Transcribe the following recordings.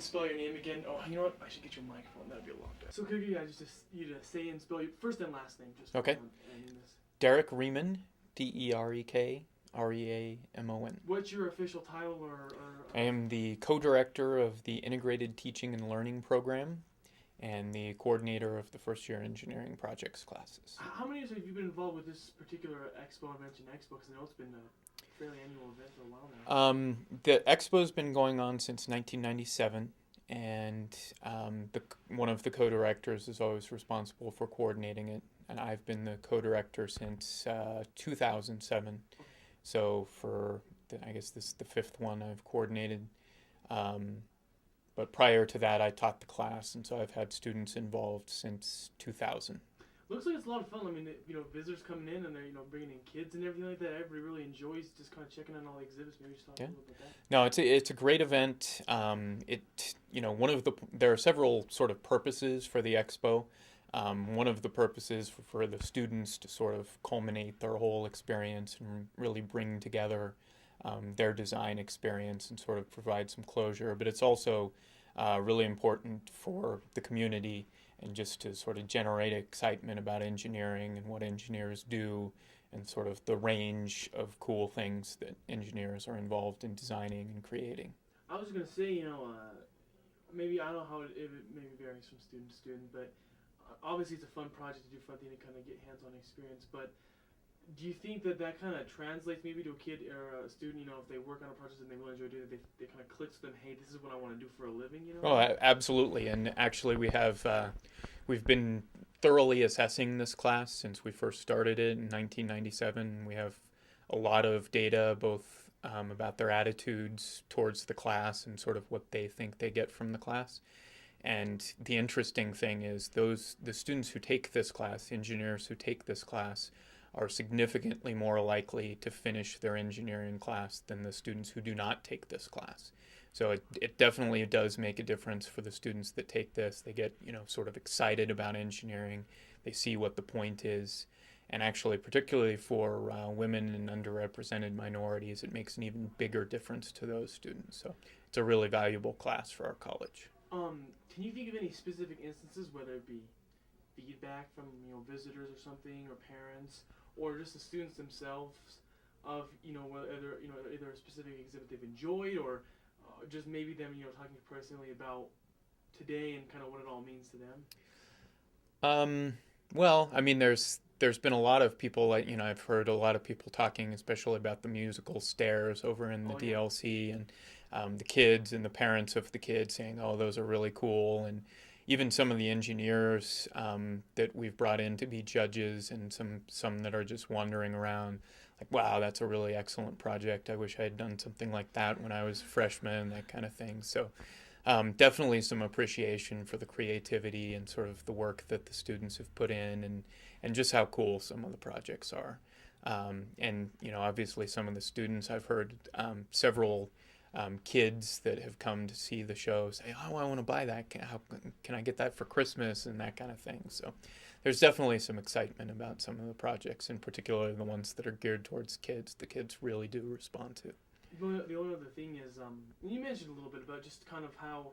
and spell your name again. Oh, you know what? I should get your microphone. That'd be a long day. So could you guys just you to say and spell your first and last name? Just Okay. Derek Reamon, Derek Reamon. What's your official title I am the co-director of the Integrated Teaching and Learning Program and the coordinator of the first year engineering projects classes. How many years have you been involved with this particular expo, Invention Expo? Because I know it's been a fairly annual event for a while now. The expo's been going on since 1997, and one of the co-directors is always responsible for coordinating it, and I've been the co-director since 2007. So for I guess this is the fifth one I've coordinated. But prior to that, I taught the class, and so I've had students involved since 2000. Looks like it's a lot of fun. I mean, visitors coming in and they're, bringing in kids and everything like that. Everybody really enjoys just kind of checking out all the exhibits. Maybe just talk a little bit about that. No, it's a great event. There are several sort of purposes for the expo. One of the purposes for the students to sort of culminate their whole experience and really bring together their design experience and sort of provide some closure. But it's also really important for the community and just to sort of generate excitement about engineering and what engineers do and sort of the range of cool things that engineers are involved in designing and creating. I was going to say, maybe I don't know how it maybe varies from student to student, but obviously it's a fun project to do, fun thing to kind of get hands-on experience, but do you think that kind of translates maybe to a kid or a student, if they work on a project and they really enjoy doing it, they kind of clicks with them, hey, this is what I want to do for a living, Oh, absolutely. And actually we've been thoroughly assessing this class since we first started it in 1997. We have a lot of data both about their attitudes towards the class and sort of what they think they get from the class. And the interesting thing is the students who take this class, the engineers who take this class, are significantly more likely to finish their engineering class than the students who do not take this class. So it definitely does make a difference for the students that take this. They get, sort of excited about engineering. They see what the point is. And actually, particularly for women and underrepresented minorities, it makes an even bigger difference to those students. So it's a really valuable class for our college. Can you think of any specific instances, whether it be feedback from visitors or something, or parents, or just the students themselves, of whether either a specific exhibit they've enjoyed, or just maybe them talking personally about today and kind of what it all means to them? Well, I mean, there's been a lot of people, I've heard a lot of people talking, especially about the musical stairs over in the DLC, and the kids and the parents of the kids saying, oh, those are really cool. And even some of the engineers that we've brought in to be judges, and some that are just wandering around, like, wow, that's a really excellent project. I wish I had done something like that when I was a freshman, that kind of thing. So definitely some appreciation for the creativity and sort of the work that the students have put in, and just how cool some of the projects are. And obviously some of the students, I've heard several kids that have come to see the show say, oh, I want to buy that. Can I get that for Christmas, and that kind of thing. So there's definitely some excitement about some of the projects, in particular the ones that are geared towards kids. The kids really do respond to. The only other thing is, you mentioned a little bit about just kind of how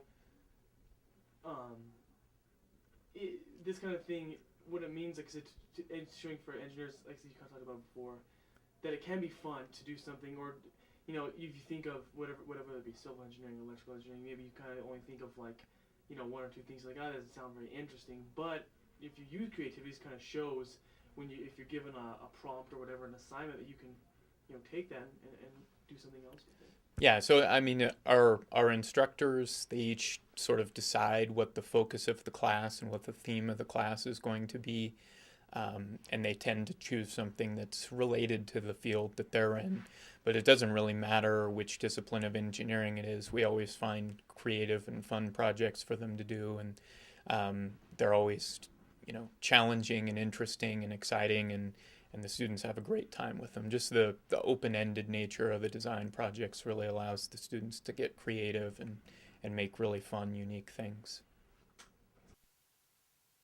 this kind of thing, what it means, like it's showing for engineers, like you kind of talked about before, that it can be fun to do something, or if you think of whatever it be, civil engineering, electrical engineering, maybe you kind of only think of like, one or two things like, that doesn't sound very interesting. But if you use creativity, it kind of shows if you're given a prompt or whatever, an assignment, that you can, take that and do something else with it. Yeah, so I mean, our instructors, they each sort of decide what the focus of the class and what the theme of the class is going to be. And they tend to choose something that's related to the field that they're in. But it doesn't really matter which discipline of engineering it is. We always find creative and fun projects for them to do, and they're always, challenging and interesting and exciting, and the students have a great time with them. Just the open-ended nature of the design projects really allows the students to get creative and make really fun, unique things.